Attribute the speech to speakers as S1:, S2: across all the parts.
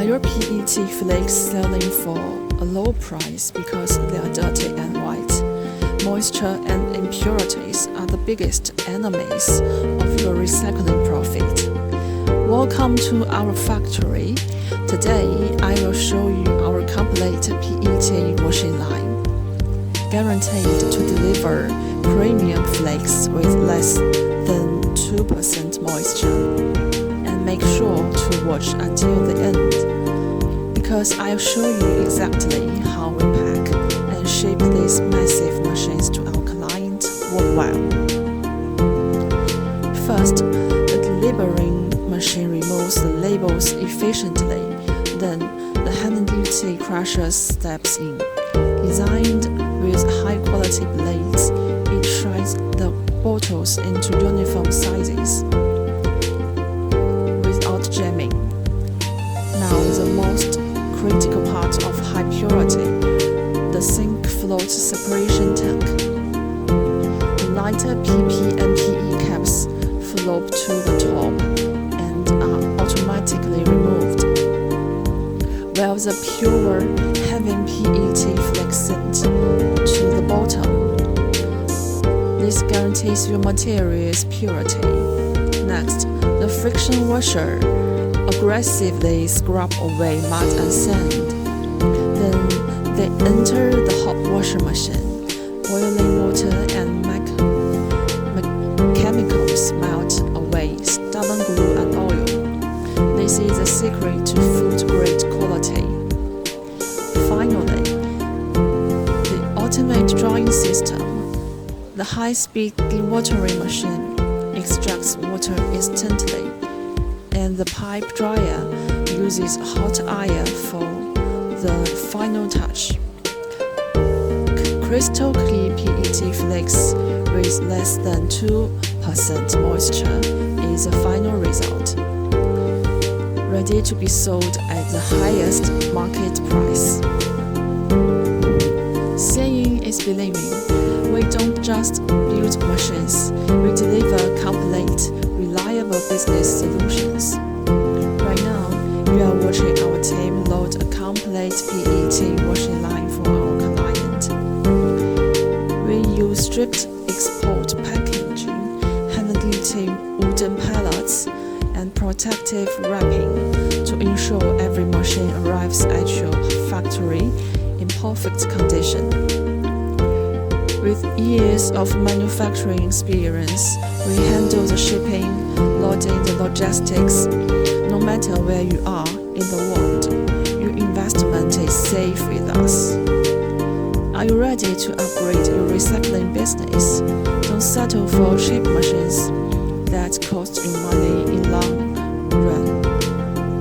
S1: your PET flakes selling for a low price because they are dirty and white? Moisture and impurities are the biggest enemies of your recycling profit. Welcome to our factory. Today, I will show you our complete PET washing line, guaranteed to deliver premium flakes with less than 2% moisture. And make sure to watch until the end, because I'll show you exactly how we pack and ship these massive machines to our clients worldwide. First, the delivering machine removes the labels efficiently. Then, the hand-duty crusher steps in. Designed with high-quality blades, it shines the bottles into uniform sizes without jamming. Now, the most critical part of high purity, the sink float separation tank. The lighter PP and PE caps flop to the top and are automatically removed, while the pure heavy PET flakes sent to the bottom. This guarantees your material's purity. Next, the friction washer aggressively scrub away mud and sand. Then they enter the hot washer machine. Boiling water and chemicals melt away stubborn glue and oil. This is the secret to food-grade quality. Finally, the ultimate drying system. The high-speed dewatering machine extracts water instantly, and the pipe dryer uses hot air for the final touch. Crystal clear PET flakes with less than 2% moisture is the final result, ready to be sold at the highest market price. Seeing is believing. We don't just build machines, we deliver complete, reliable business solutions. Right now, you are watching our team load a complete PET washing line for our client. We use stripped export packaging, hand-duty wooden pallets, and protective wrapping to ensure every machine arrives at your factory in perfect condition. With years of manufacturing experience, we handle the shipping, loading, the logistics. No matter where you are in the world, your investment is safe with us. Are you ready to upgrade your recycling business? Don't settle for cheap machines that cost you money in long run.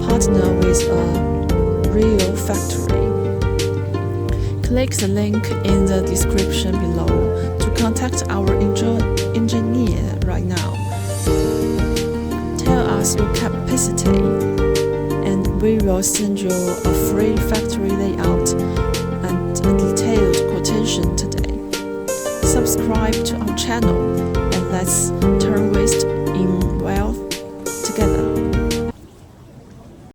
S1: Partner with a real factory. Click the link in the description below to contact our engineer right now. Tell us your capacity, and we will send you a free factory layout and a detailed quotation today. Subscribe to our channel, and let's